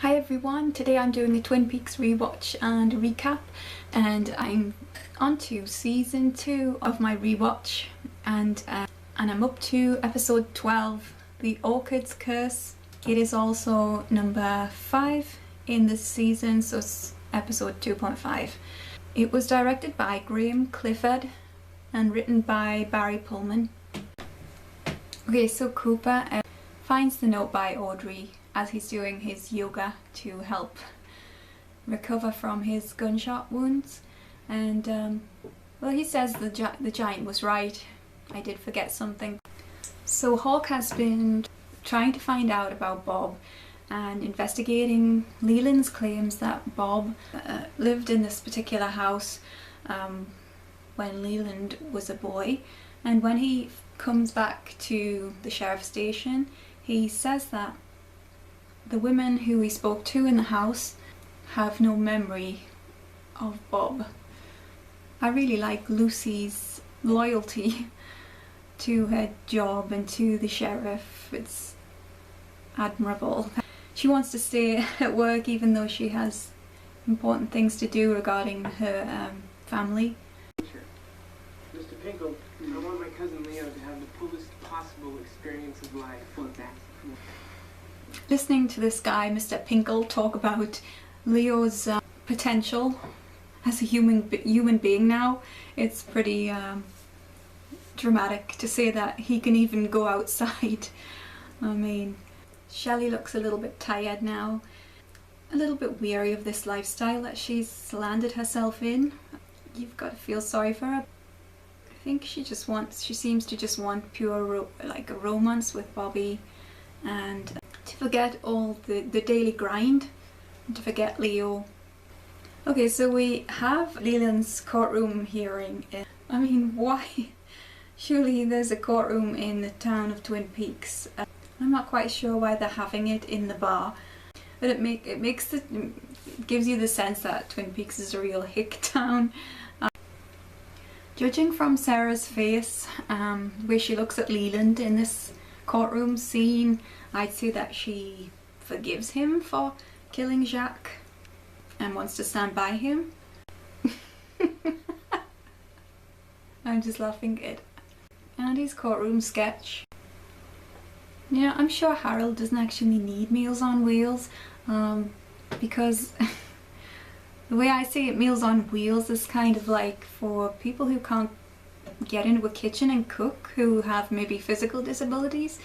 Hi everyone, today I'm doing a Twin Peaks rewatch and recap, and I'm on to season 2 of my rewatch, and I'm up to episode 12, The Orchids Curse. It is also number 5 in this season, so it's episode 2.5. It was directed by Graham Clifford and written by Barry Pullman. Okay, so Cooper finds the note by Audrey as he's doing his yoga to help recover from his gunshot wounds, and well, he says the giant was right. I did forget something. So Hawk has been trying to find out about Bob and investigating Leland's claims that Bob lived in this particular house when Leland was a boy, and when he comes back to the sheriff's station, he says that the women who he spoke to in the house have no memory of Bob. I really like Lucy's loyalty to her job and to the sheriff. It's admirable. She wants to stay at work even though she has important things to do regarding her family. Mr. Pinkle, I want my cousin Leo to have the fullest possible experience of life. Listening to this guy, Mr. Pinkle, talk about Leo's potential as a human being now, it's pretty dramatic to say that he can even go outside. I mean, Shelley looks a little bit tired now, a little bit weary of this lifestyle that she's landed herself in. You've got to feel sorry for her. I think she seems to just want pure like a romance with Bobby, and to forget all the daily grind, and to forget Leo. Okay, so we have Leland's courtroom hearing. I mean, why? Surely there's a courtroom in the town of Twin Peaks. I'm not quite sure why they're having it in the bar, but it gives you the sense that Twin Peaks is a real hick town. Judging from Sarah's face, where she looks at Leland in this courtroom scene, I'd say that she forgives him for killing Jacques and wants to stand by him. I'm just laughing at Andy's courtroom sketch. Yeah, I'm sure Harold doesn't actually need Meals on Wheels, because the way I see it, Meals on Wheels is kind of like for people who can't get into a kitchen and cook, who have maybe physical disabilities.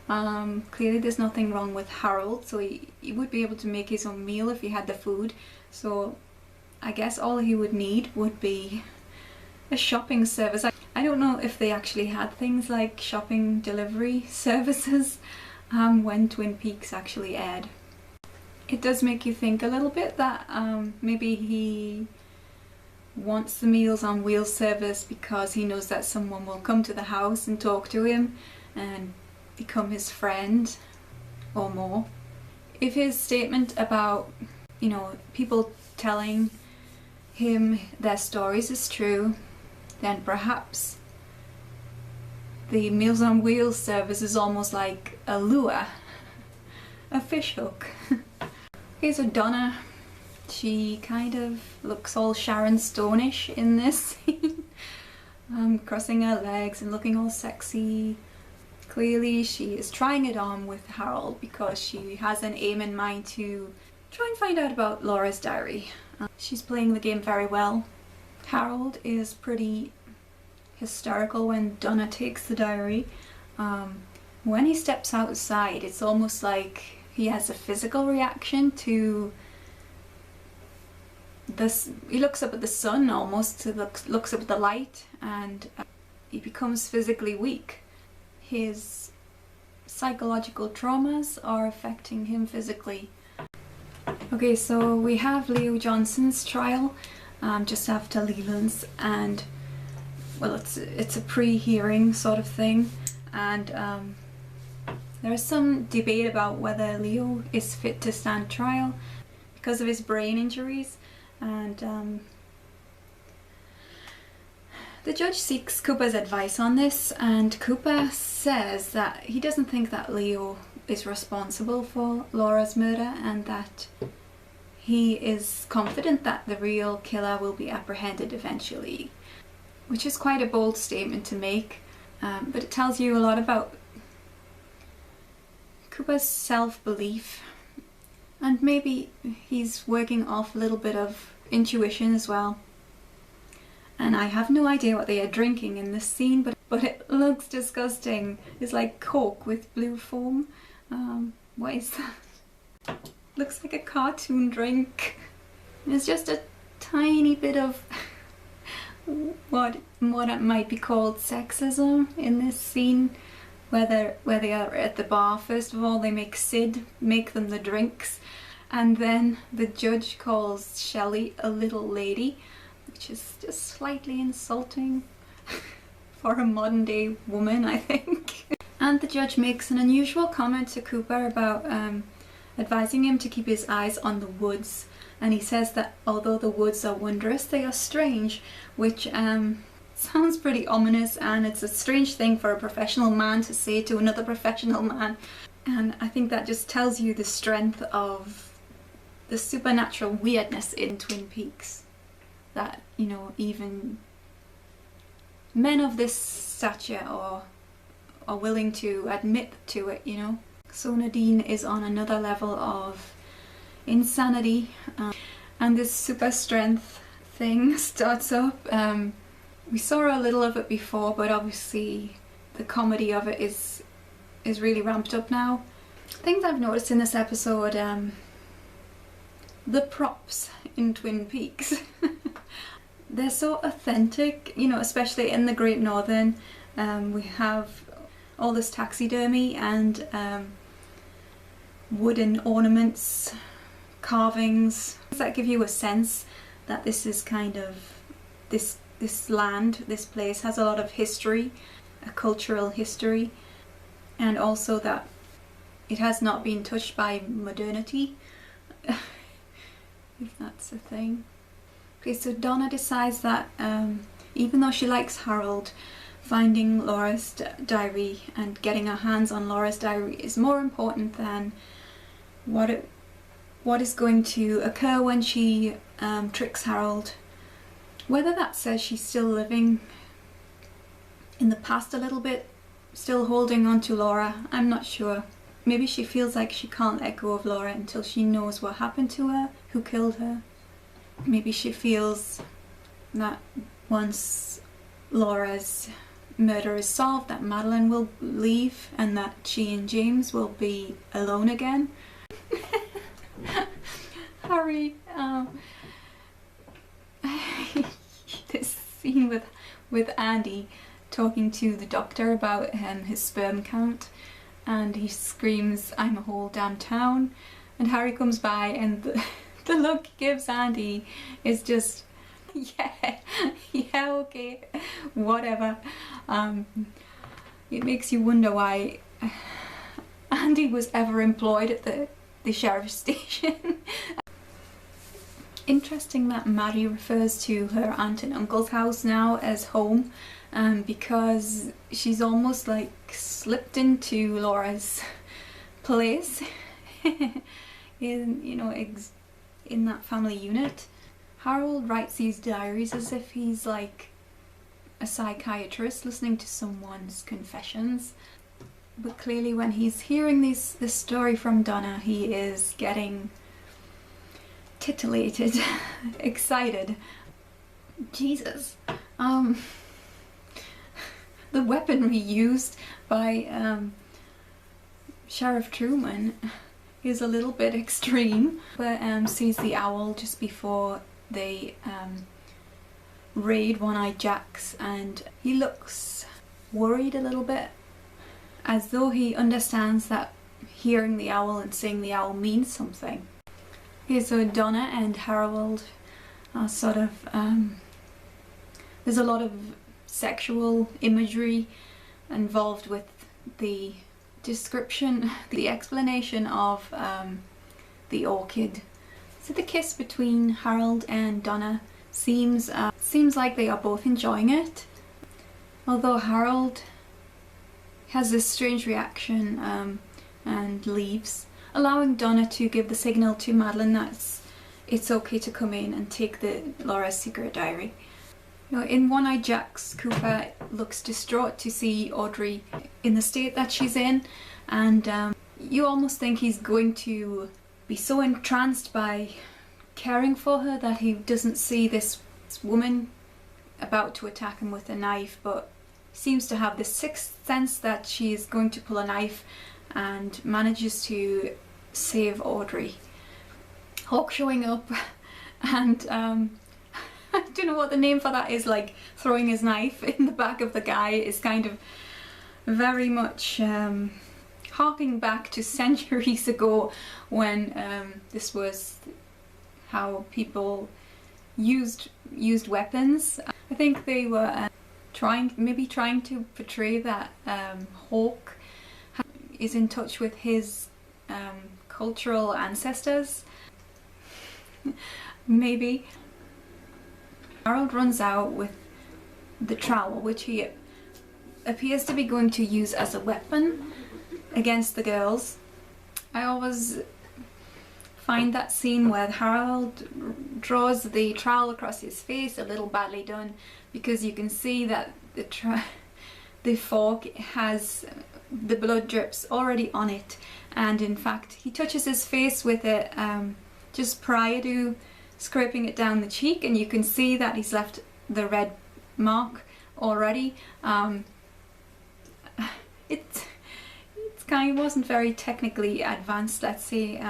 Clearly there's nothing wrong with Harold, so he would be able to make his own meal if he had the food. So I guess all he would need would be a shopping service. I don't know if they actually had things like shopping delivery services when Twin Peaks actually aired. It does make you think a little bit that maybe he wants the Meals on Wheels service because he knows that someone will come to the house and talk to him and become his friend or more. If his statement about, you know, people telling him their stories is true, then perhaps the Meals on Wheels service is almost like a lure, a fish hook. Okay, so Donna, she kind of looks all Sharon Stone-ish in this scene, crossing her legs and looking all sexy. Clearly she is trying it on with Harold because she has an aim in mind to try and find out about Laura's diary. She's playing the game very well. Harold is pretty hysterical when Donna takes the diary. When he steps outside, it's almost like he has a physical reaction to this. He looks up at the sun almost, looks up at the light, and he becomes physically weak. His psychological traumas are affecting him physically. Okay, so we have Leo Johnson's trial just after Leland's, and well, it's a pre-hearing sort of thing, and there is some debate about whether Leo is fit to stand trial because of his brain injuries, and the judge seeks Cooper's advice on this, and Cooper says that he doesn't think that Leo is responsible for Laura's murder, and that he is confident that the real killer will be apprehended eventually, which is quite a bold statement to make, but it tells you a lot about Cooper's self-belief, and maybe he's working off a little bit of intuition as well. And I have no idea what they are drinking in this scene, but it looks disgusting. It's like Coke with blue foam. What is that? Looks like a cartoon drink. It's just a tiny bit of what it might be called sexism in this scene, where they are at the bar. First of all, they make Sid make them the drinks, and then the judge calls Shelley a little lady, which is just slightly insulting for a modern day woman, I think. And the judge makes an unusual comment to Cooper about advising him to keep his eyes on the woods, and he says that although the woods are wondrous, they are strange, which sounds pretty ominous, and it's a strange thing for a professional man to say to another professional man. And I think that just tells you the strength of the supernatural weirdness in Twin Peaks, that, you know, even men of this stature are willing to admit to it, you know. So Nadine is on another level of insanity, and this super strength thing starts up. We saw a little of it before, but obviously the comedy of it is really ramped up now. Things I've noticed in this episode, the props in Twin Peaks. They're so authentic, you know, especially in the Great Northern. We have all this taxidermy and wooden ornaments, carvings that give you a sense that this is kind of this land, this place has a lot of history, a cultural history, and also that it has not been touched by modernity, if that's a thing. Okay, so Donna decides that even though she likes Harold, finding Laura's diary and getting her hands on Laura's diary is more important than what is going to occur when she tricks Harold. Whether that says she's still living in the past a little bit, still holding on to Laura, I'm not sure. Maybe she feels like she can't let go of Laura until she knows what happened to her, who killed her. Maybe she feels that once Laura's murder is solved, that Madeline will leave and that she and James will be alone again. Harry, this scene with Andy talking to the doctor about his sperm count, and he screams, "I'm a whole damn town," and Harry comes by, and the look he gives Andy is just, yeah, okay, whatever. It makes you wonder why Andy was ever employed at the sheriff's station. Interesting that Maddie refers to her aunt and uncle's house now as home, because she's almost like slipped into Laura's place in that family unit. Harold writes these diaries as if he's like a psychiatrist listening to someone's confessions, but clearly when he's hearing this story from Donna, he is getting titillated, excited. Jesus. The weaponry used by Sheriff Truman is a little bit extreme, but sees the owl just before they raid One-Eyed Jack's, and he looks worried a little bit, as though he understands that hearing the owl and seeing the owl means something. Okay, so Donna and Harold are sort of, there's a lot of sexual imagery involved with the description, the explanation of the orchid. So the kiss between Harold and Donna seems like they are both enjoying it, although Harold has this strange reaction and leaves, allowing Donna to give the signal to Madeline that it's okay to come in and take Laura's secret diary. You know, in One Eye Jacks, Cooper looks distraught to see Audrey in the state that she's in, and you almost think he's going to be so entranced by caring for her that he doesn't see this woman about to attack him with a knife, but seems to have this sixth sense that she is going to pull a knife and manages to save Audrey. Hawk showing up and I don't know what the name for that is, like throwing his knife in the back of the guy, is kind of very much harking back to centuries ago when this was how people used weapons. I think they were trying to portray that Hawk is in touch with his cultural ancestors. Maybe. Harold runs out with the trowel, which he appears to be going to use as a weapon against the girls. I always find that scene where Harold draws the trowel across his face a little badly done, because you can see that the fork has the blood drips already on it, and in fact he touches his face with it just prior to scraping it down the cheek, and you can see that he's left the red mark already. It kind of wasn't very technically advanced, let's say.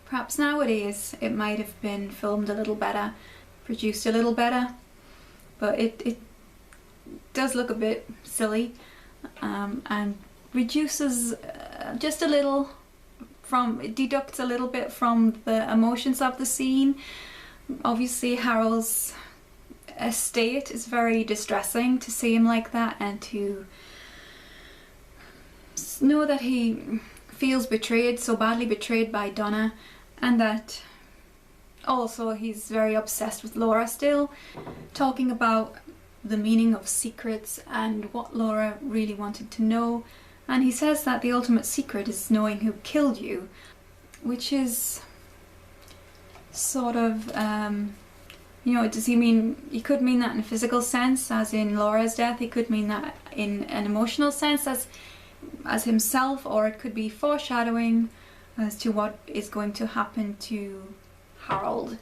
Perhaps nowadays it might have been filmed a little better, produced a little better, but it does look a bit silly, and reduces just a little it deducts a little bit from the emotions of the scene. Obviously Harold's estate is very distressing to see him like that, and to know that he feels betrayed, so badly betrayed by Donna, and that also he's very obsessed with Laura still, talking about the meaning of secrets and what Laura really wanted to know. And he says that the ultimate secret is knowing who killed you, which is sort of, you know, does he mean, he could mean that in a physical sense, as in Laura's death. He could mean that in an emotional sense, as himself, or it could be foreshadowing as to what is going to happen to Harold.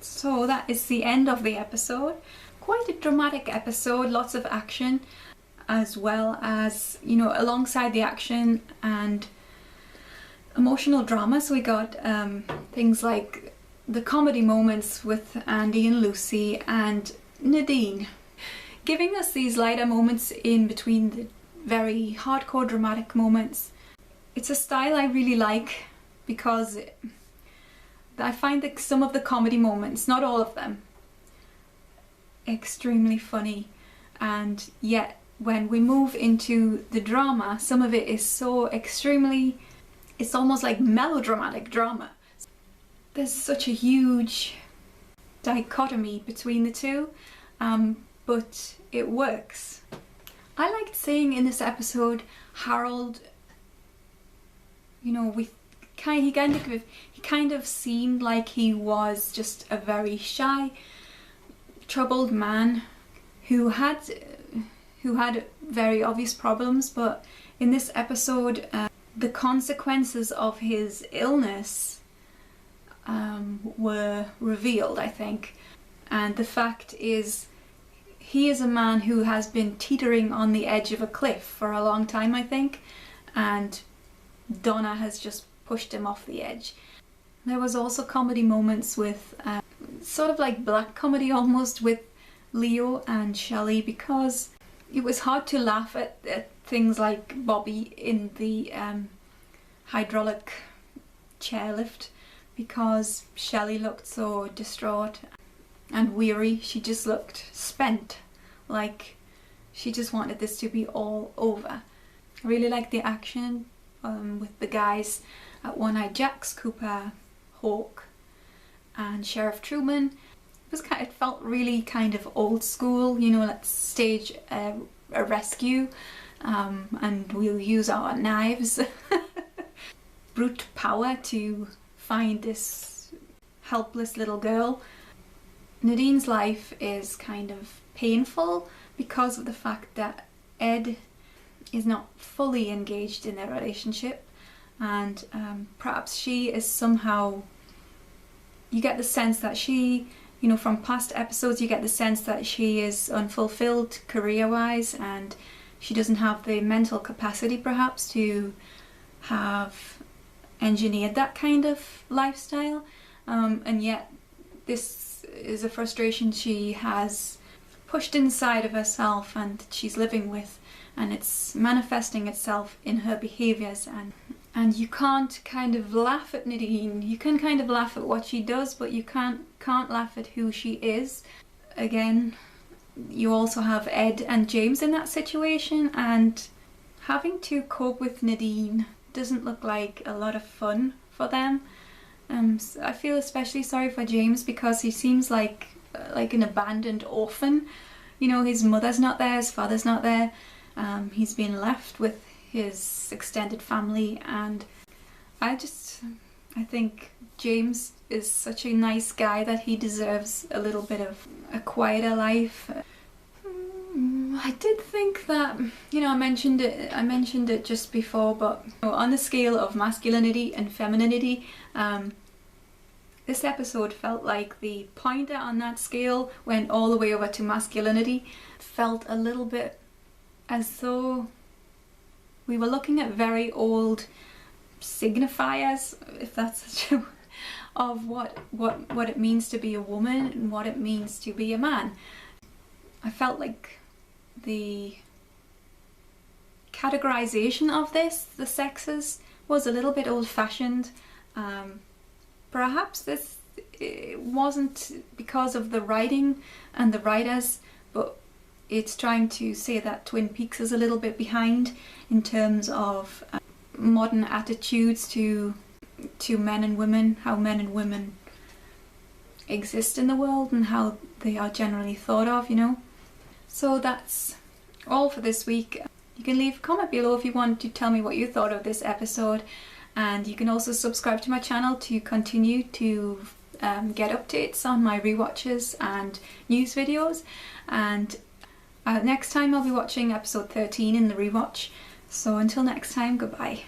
So that is the end of the episode. Quite a dramatic episode, lots of action, as well as, you know, alongside the action and emotional drama. So we got things like the comedy moments with Andy and Lucy and Nadine, giving us these lighter moments in between the very hardcore dramatic moments. It's a style I really like, because I find that some of the comedy moments, not all of them, extremely funny, and yet when we move into the drama, some of it is so extremely, it's almost like melodramatic drama. There's such a huge dichotomy between the two, but it works. I liked seeing in this episode Harold, you know, he kind of seemed like he was just a very shy, troubled man who had very obvious problems, but in this episode the consequences of his illness were revealed, I think. And the fact is, he is a man who has been teetering on the edge of a cliff for a long time, I think, and Donna has just pushed him off the edge. There was also comedy moments with sort of like black comedy almost, with Leo and Shelley, because it was hard to laugh at things like Bobby in the hydraulic chairlift, because Shelley looked so distraught and weary. She just looked spent, like she just wanted this to be all over. I really liked the action with the guys at One Eye Jacks, Cooper, Hawk and Sheriff Truman. It felt really kind of old school, you know, let's stage a rescue and we'll use our knives. brute power to find this helpless little girl. Nadine's life is kind of painful because of the fact that Ed is not fully engaged in their relationship, and perhaps she is somehow, you get the sense that she, you know, from past episodes, you get the sense that she is unfulfilled career-wise, and she doesn't have the mental capacity perhaps to have engineered that kind of lifestyle, and yet this is a frustration she has pushed inside of herself and she's living with, and it's manifesting itself in her behaviours. And you can't kind of laugh at Nadine. You can kind of laugh at what she does, but you can't laugh at who she is. Again, you also have Ed and James in that situation, and having to cope with Nadine doesn't look like a lot of fun for them. So I feel especially sorry for James because he seems like an abandoned orphan. You know, his mother's not there, his father's not there. He's been left with his extended family, and I think James is such a nice guy that he deserves a little bit of a quieter life. I did think that, you know, I mentioned it just before, but on the scale of masculinity and femininity, this episode felt like the pointer on that scale went all the way over to masculinity. It felt a little bit as though we were looking at very old signifiers, if that's true, of what it means to be a woman and what it means to be a man. I felt like the categorization of this, the sexes, was a little bit old-fashioned. Perhaps this wasn't because of the writing and the writers, but it's trying to say that Twin Peaks is a little bit behind in terms of modern attitudes to men and women, how men and women exist in the world and how they are generally thought of, you know. So that's all for this week. You can leave a comment below if you want to tell me what you thought of this episode, and you can also subscribe to my channel to continue to get updates on my rewatches and news videos. And next time I'll be watching episode 13 in the rewatch. So until next time, goodbye.